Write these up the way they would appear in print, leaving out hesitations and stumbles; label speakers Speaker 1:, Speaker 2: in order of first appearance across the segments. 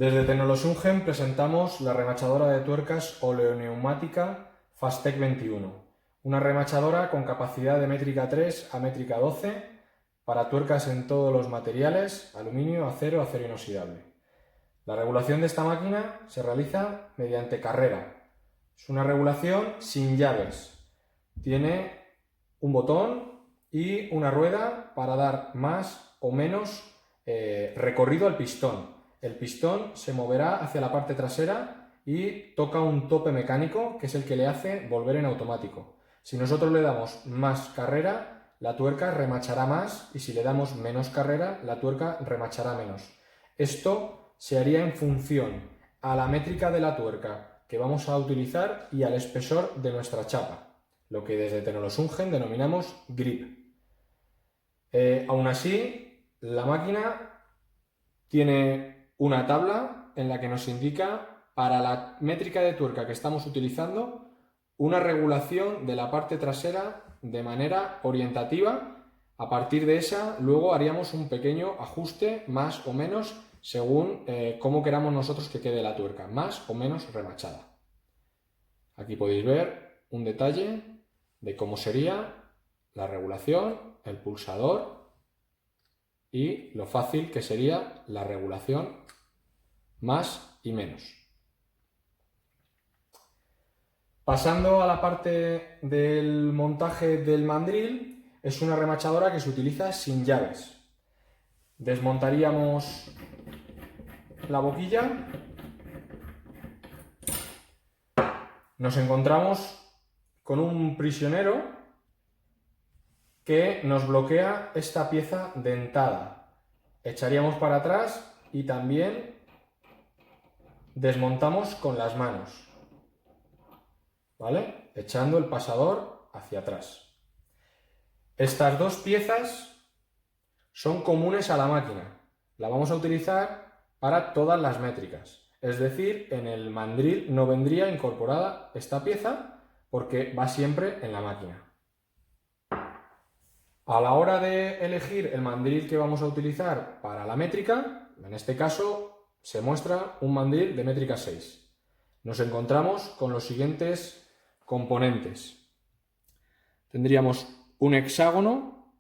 Speaker 1: Desde Tecnolosungen presentamos la remachadora de tuercas oleoneumática Fastec 21, una remachadora con capacidad de métrica 3 a métrica 12 para tuercas en todos los materiales, aluminio, acero inoxidable. La regulación de esta máquina se realiza mediante carrera. Es una regulación sin llaves. Tiene un botón y una rueda para dar más o menos recorrido al pistón. El pistón se moverá hacia la parte trasera y toca un tope mecánico que es el que le hace volver en automático. Si nosotros le damos más carrera, la tuerca remachará más, y si le damos menos carrera, la tuerca remachará menos. Esto se haría en función a la métrica de la tuerca que vamos a utilizar y al espesor de nuestra chapa, lo que desde Tecnolosungen denominamos grip. Aún así, la máquina tiene una tabla en la que nos indica, para la métrica de tuerca que estamos utilizando, una regulación de la parte trasera de manera orientativa. A partir de esa, luego haríamos un pequeño ajuste más o menos según cómo queramos nosotros que quede la tuerca, más o menos remachada. Aquí podéis ver un detalle de cómo sería la regulación, el pulsador y lo fácil que sería la regulación más y menos. Pasando a la parte del montaje del mandril, es una remachadora que se utiliza sin llaves. Desmontaríamos la boquilla. Nos encontramos con un prisionero que nos bloquea esta pieza dentada. Echaríamos para atrás y también desmontamos con las manos, ¿vale? Echando el pasador hacia atrás. Estas dos piezas son comunes a la máquina. La vamos a utilizar para todas las métricas. Es decir, en el mandril no vendría incorporada esta pieza porque va siempre en la máquina. A la hora de elegir el mandril que vamos a utilizar para la métrica, en este caso se muestra un mandril de métrica 6. Nos encontramos con los siguientes componentes. Tendríamos un hexágono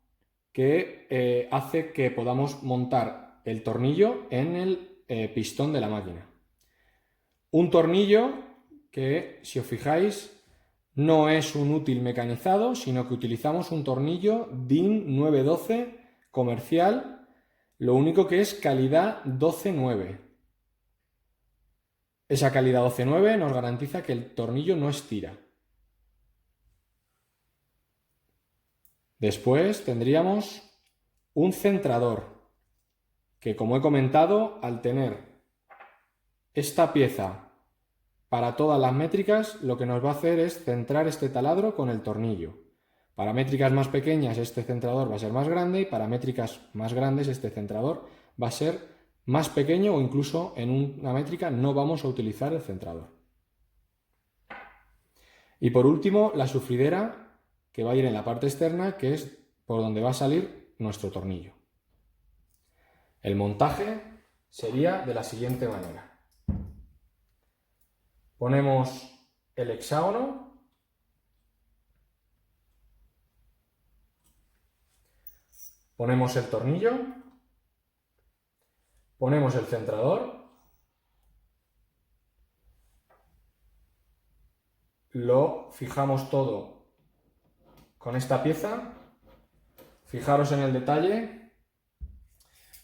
Speaker 1: que hace que podamos montar el tornillo en el pistón de la máquina. Un tornillo que, si os fijáis, no es un útil mecanizado, sino que utilizamos un tornillo DIN 912 comercial, lo único que es calidad 12.9. Esa calidad 12.9 nos garantiza que el tornillo no estira. Después tendríamos un centrador, que, como he comentado, al tener esta pieza para todas las métricas, lo que nos va a hacer es centrar este taladro con el tornillo. Para métricas más pequeñas este centrador va a ser más grande, y para métricas más grandes este centrador va a ser más pequeño, o incluso en una métrica no vamos a utilizar el centrador. Y por último, la sufridera, que va a ir en la parte externa, que es por donde va a salir nuestro tornillo. El montaje sería de la siguiente manera. Ponemos el hexágono, ponemos el tornillo, ponemos el centrador, lo fijamos todo con esta pieza. Fijaros en el detalle.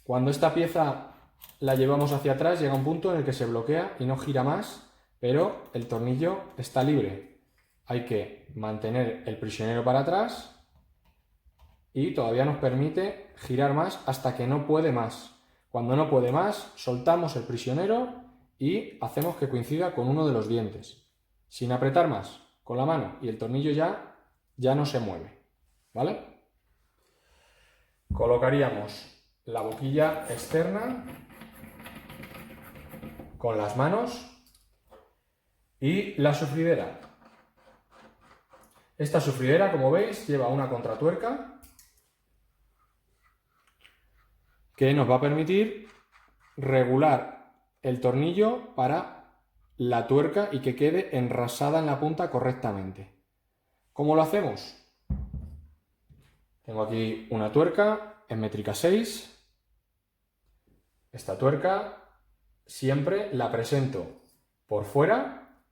Speaker 1: Cuando esta pieza la llevamos hacia atrás, llega un punto en el que se bloquea y no gira más, pero el tornillo está libre. Hay que mantener el prisionero para atrás y todavía nos permite girar más hasta que no puede más. Cuando no puede más, soltamos el prisionero y hacemos que coincida con uno de los dientes, sin apretar más, con la mano, y el tornillo ya no se mueve, ¿vale? Colocaríamos la boquilla externa con las manos y la sufridera. Esta sufridera, como veis, lleva una contratuerca que nos va a permitir regular el tornillo para la tuerca y que quede enrasada en la punta correctamente. ¿Cómo lo hacemos? Tengo aquí una tuerca en métrica 6. Esta tuerca siempre la presento por fuera.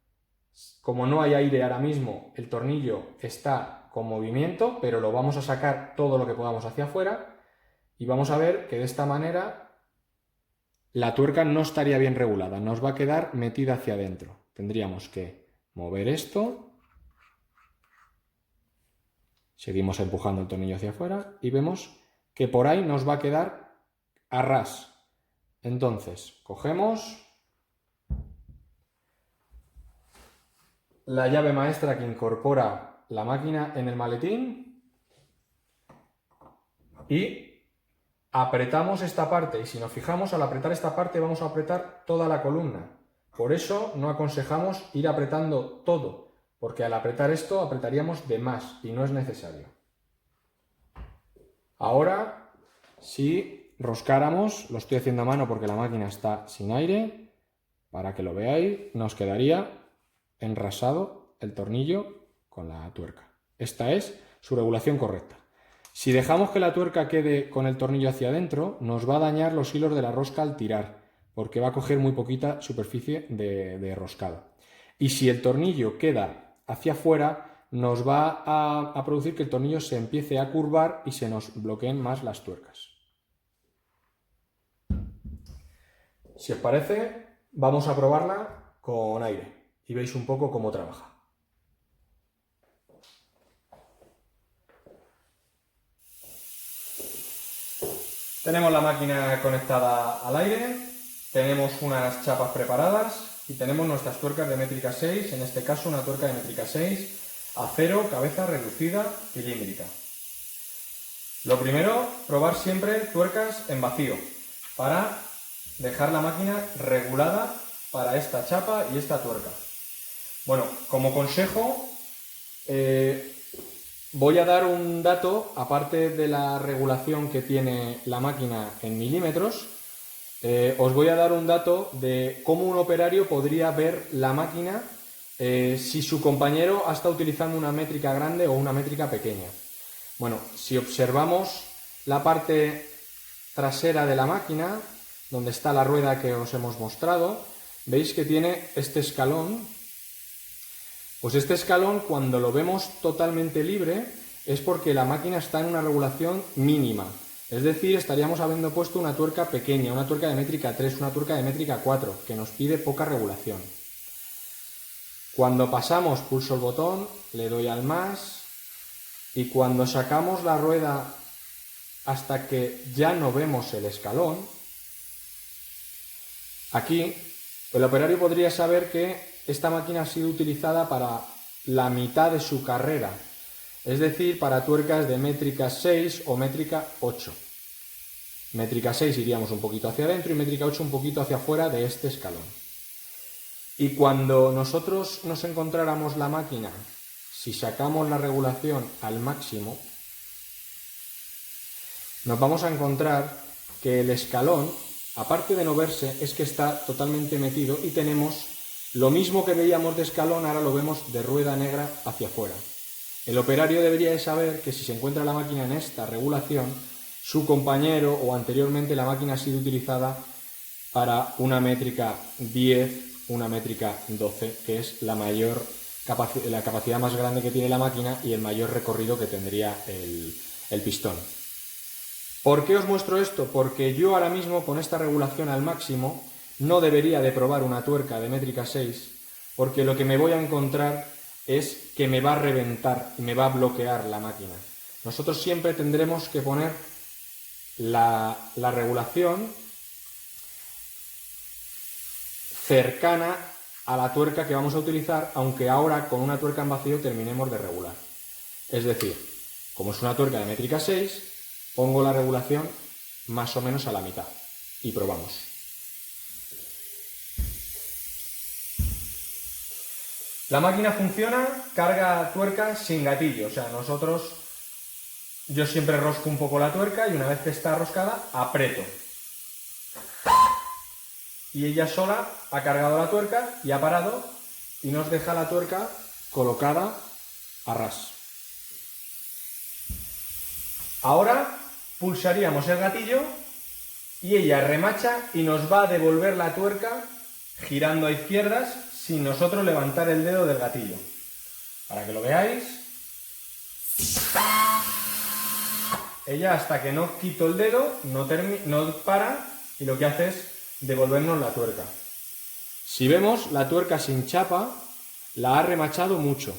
Speaker 1: Como no hay aire ahora mismo, el tornillo está con movimiento, pero lo vamos a sacar todo lo que podamos hacia afuera y vamos a ver que de esta manera la tuerca no estaría bien regulada, nos va a quedar metida hacia adentro. Tendríamos que mover esto, seguimos empujando el tornillo hacia afuera y vemos que por ahí nos va a quedar a ras. Entonces, cogemos la llave maestra que incorpora la máquina en el maletín y apretamos esta parte. Y si nos fijamos, al apretar esta parte vamos a apretar toda la columna. Por eso no aconsejamos ir apretando todo, porque al apretar esto apretaríamos de más y no es necesario. Ahora, si roscáramos, lo estoy haciendo a mano porque la máquina está sin aire, para que lo veáis, nos quedaría enrasado el tornillo con la tuerca. Esta es su regulación correcta. Si dejamos que la tuerca quede con el tornillo hacia adentro, nos va a dañar los hilos de la rosca al tirar, porque va a coger muy poquita superficie de roscado. Y si el tornillo queda hacia afuera, nos va a producir que el tornillo se empiece a curvar y se nos bloqueen más las tuercas. Si os parece, vamos a probarla con aire y veis un poco cómo trabaja. Tenemos la máquina conectada al aire, tenemos unas chapas preparadas y tenemos nuestras tuercas de métrica 6, en este caso una tuerca de métrica 6, acero, cabeza reducida, cilíndrica. Lo primero, probar siempre tuercas en vacío para dejar la máquina regulada para esta chapa y esta tuerca. Bueno, como consejo, voy a dar un dato, aparte de la regulación que tiene la máquina en milímetros, os voy a dar un dato de cómo un operario podría ver la máquina si su compañero ha estado utilizando una métrica grande o una métrica pequeña. Bueno, si observamos la parte trasera de la máquina, donde está la rueda que os hemos mostrado, veis que tiene este escalón. Pues este escalón, cuando lo vemos totalmente libre, es porque la máquina está en una regulación mínima. Es decir, estaríamos habiendo puesto una tuerca pequeña, una tuerca de métrica 3, una tuerca de métrica 4, que nos pide poca regulación. Cuando pasamos, pulso el botón, le doy al más, y cuando sacamos la rueda hasta que ya no vemos el escalón, aquí el operario podría saber que esta máquina ha sido utilizada para la mitad de su carrera, es decir, para tuercas de métrica 6 o métrica 8. Métrica 6 iríamos un poquito hacia adentro y métrica 8 un poquito hacia afuera de este escalón. Y cuando nosotros nos encontráramos la máquina, si sacamos la regulación al máximo, nos vamos a encontrar que el escalón, aparte de no verse, es que está totalmente metido y tenemos lo mismo que veíamos de escalón, ahora lo vemos de rueda negra hacia afuera. El operario debería de saber que si se encuentra la máquina en esta regulación, su compañero o anteriormente la máquina ha sido utilizada para una métrica 10, una métrica 12, que es la capacidad más grande que tiene la máquina y el mayor recorrido que tendría el pistón. ¿Por qué os muestro esto? Porque yo ahora mismo con esta regulación al máximo no debería de probar una tuerca de métrica 6, porque lo que me voy a encontrar es que me va a reventar y me va a bloquear la máquina. Nosotros siempre tendremos que poner la regulación cercana a la tuerca que vamos a utilizar, aunque ahora con una tuerca en vacío terminemos de regular. Es decir, como es una tuerca de métrica 6, pongo la regulación más o menos a la mitad y probamos. La máquina funciona, carga tuerca sin gatillo, o sea, yo siempre rosco un poco la tuerca y una vez que está roscada, aprieto. y ella sola ha cargado la tuerca y ha parado y nos deja la tuerca colocada a ras. Ahora pulsaríamos el gatillo y ella remacha y nos va a devolver la tuerca girando a izquierdas sin nosotros levantar el dedo del gatillo. Para que lo veáis, ella hasta que no quito el dedo no para y lo que hace es devolvernos la tuerca. Si vemos, la tuerca sin chapa la ha remachado mucho.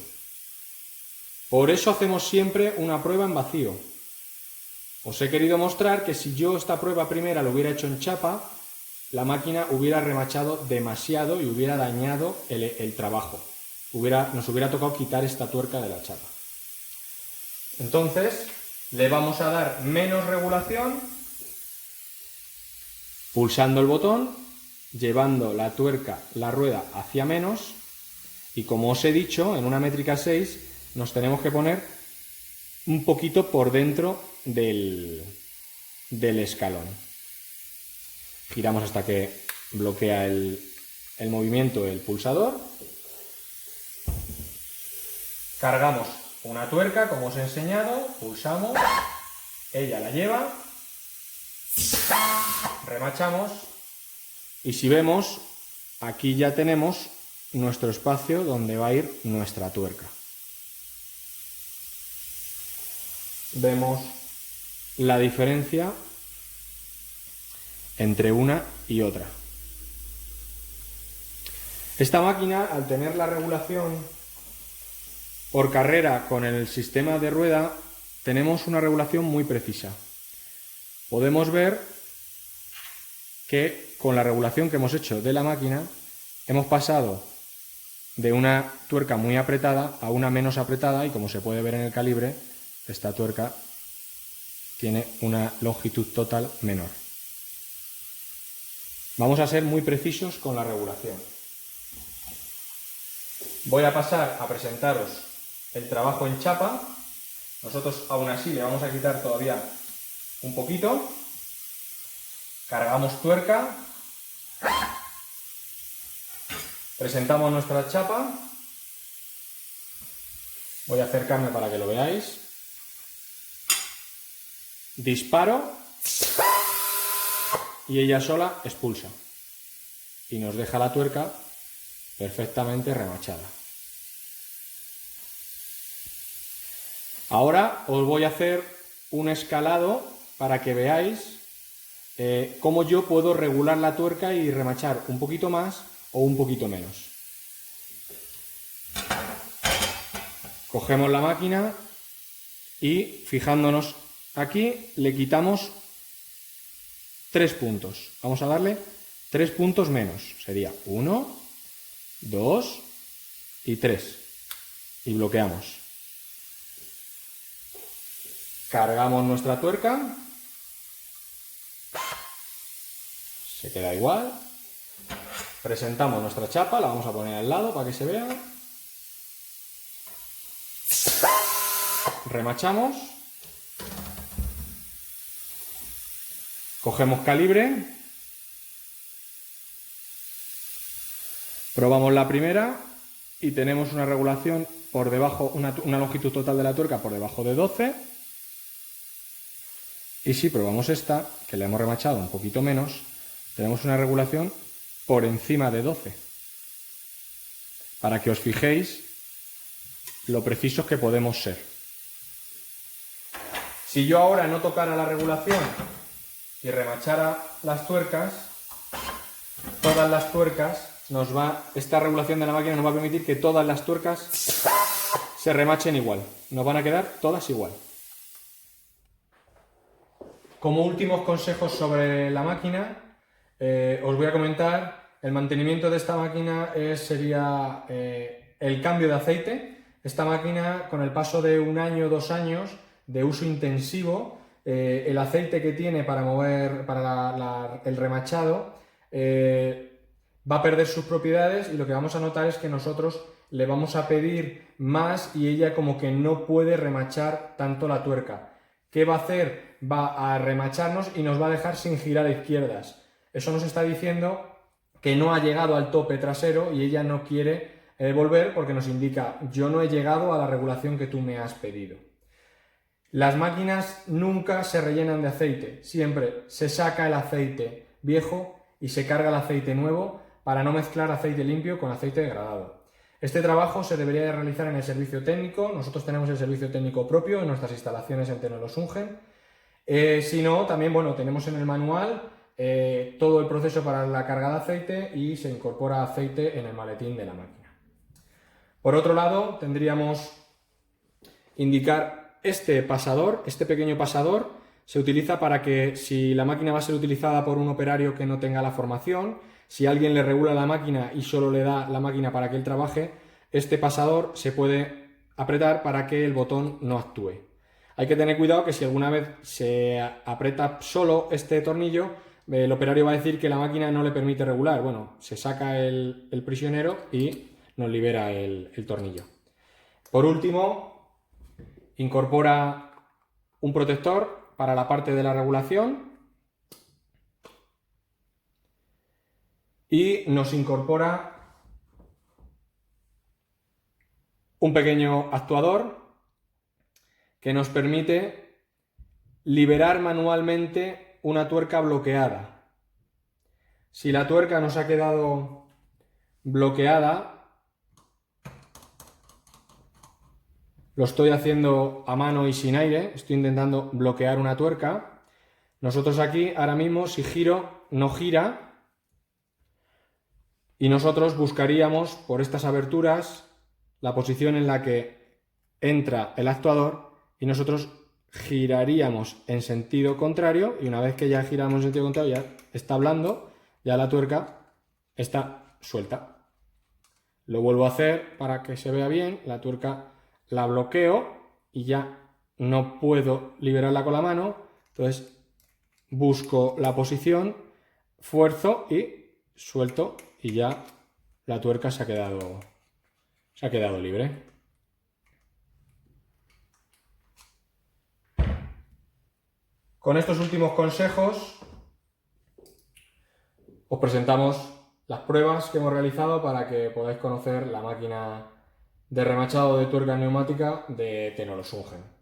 Speaker 1: Por eso hacemos siempre una prueba en vacío. Os he querido mostrar que si yo esta prueba primera lo hubiera hecho en chapa, la máquina hubiera remachado demasiado y hubiera dañado el trabajo. Nos hubiera tocado quitar esta tuerca de la chapa. Entonces, le vamos a dar menos regulación, pulsando el botón, llevando la tuerca, la rueda hacia menos, y como os he dicho, en una métrica 6 nos tenemos que poner un poquito por dentro del escalón. Giramos hasta que bloquea el movimiento el pulsador. Cargamos una tuerca, como os he enseñado, pulsamos, ella la lleva, remachamos y si vemos, aquí ya tenemos nuestro espacio donde va a ir nuestra tuerca. Vemos la diferencia entre una y otra. Esta máquina, al tener la regulación por carrera con el sistema de rueda, tenemos una regulación muy precisa. Podemos ver que con la regulación que hemos hecho de la máquina hemos pasado de una tuerca muy apretada a una menos apretada y como se puede ver en el calibre, esta tuerca tiene una longitud total menor. Vamos a ser muy precisos con la regulación. Voy a pasar a presentaros el trabajo en chapa. Nosotros aún así le vamos a quitar todavía un poquito. Cargamos tuerca. Presentamos nuestra chapa. Voy a acercarme para que lo veáis. Disparo y ella sola expulsa y nos deja la tuerca perfectamente remachada. Ahora os voy a hacer un escalado para que veáis cómo yo puedo regular la tuerca y remachar un poquito más o un poquito menos. Cogemos la máquina y fijándonos aquí le quitamos 3 puntos. Vamos a darle 3 puntos menos. Sería 1, 2 y 3. Y bloqueamos. Cargamos nuestra tuerca. Se queda igual. Presentamos nuestra chapa. La vamos a poner al lado para que se vea. Remachamos. Cogemos calibre, probamos la primera y tenemos una regulación por debajo, una longitud total de la tuerca por debajo de 12. Y si probamos esta, que la hemos remachado un poquito menos, tenemos una regulación por encima de 12. Para que os fijéis lo precisos que podemos ser. Si yo ahora no tocara la regulación y remachara las tuercas, todas las tuercas esta regulación de la máquina nos va a permitir que todas las tuercas se remachen igual, nos van a quedar todas igual. Como últimos consejos sobre la máquina, os voy a comentar el mantenimiento de esta máquina sería el cambio de aceite. Esta máquina, con el paso de 1 año o 2 años de uso intensivo, el aceite que tiene para el remachado va a perder sus propiedades y lo que vamos a notar es que nosotros le vamos a pedir más y ella como que no puede remachar tanto la tuerca. ¿Qué va a hacer? Va a remacharnos y nos va a dejar sin girar a izquierdas. Eso nos está diciendo que no ha llegado al tope trasero y ella no quiere volver porque nos indica: yo no he llegado a la regulación que tú me has pedido. Las máquinas nunca se rellenan de aceite, siempre se saca el aceite viejo y se carga el aceite nuevo para no mezclar aceite limpio con aceite degradado. Este trabajo se debería de realizar en el servicio técnico. Nosotros tenemos el servicio técnico propio en nuestras instalaciones en Tenolosungen. Si no, también tenemos en el manual todo el proceso para la carga de aceite y se incorpora aceite en el maletín de la máquina. Por otro lado, tendríamos indicar este pasador. Este pequeño pasador se utiliza para que, si la máquina va a ser utilizada por un operario que no tenga la formación, si alguien le regula la máquina y solo le da la máquina para que él trabaje, este pasador se puede apretar para que el botón no actúe. Hay que tener cuidado que si alguna vez se aprieta solo este tornillo, el operario va a decir que la máquina no le permite regular. Bueno, se saca el prisionero y nos libera el tornillo. Por último, incorpora un protector para la parte de la regulación y nos incorpora un pequeño actuador que nos permite liberar manualmente una tuerca bloqueada. Si la tuerca nos ha quedado bloqueada, lo estoy haciendo a mano y sin aire, estoy intentando bloquear una tuerca. Nosotros aquí, ahora mismo, si giro, no gira. Y nosotros buscaríamos por estas aberturas la posición en la que entra el actuador y nosotros giraríamos en sentido contrario, y una vez que ya giramos en sentido contrario, ya está blando, ya la tuerca está suelta. Lo vuelvo a hacer para que se vea bien. La tuerca la bloqueo y ya no puedo liberarla con la mano, entonces busco la posición, fuerzo y suelto y ya la tuerca se ha quedado libre. Con estos últimos consejos os presentamos las pruebas que hemos realizado para que podáis conocer la máquina de remachado de tuerca neumática de Tenolosungen.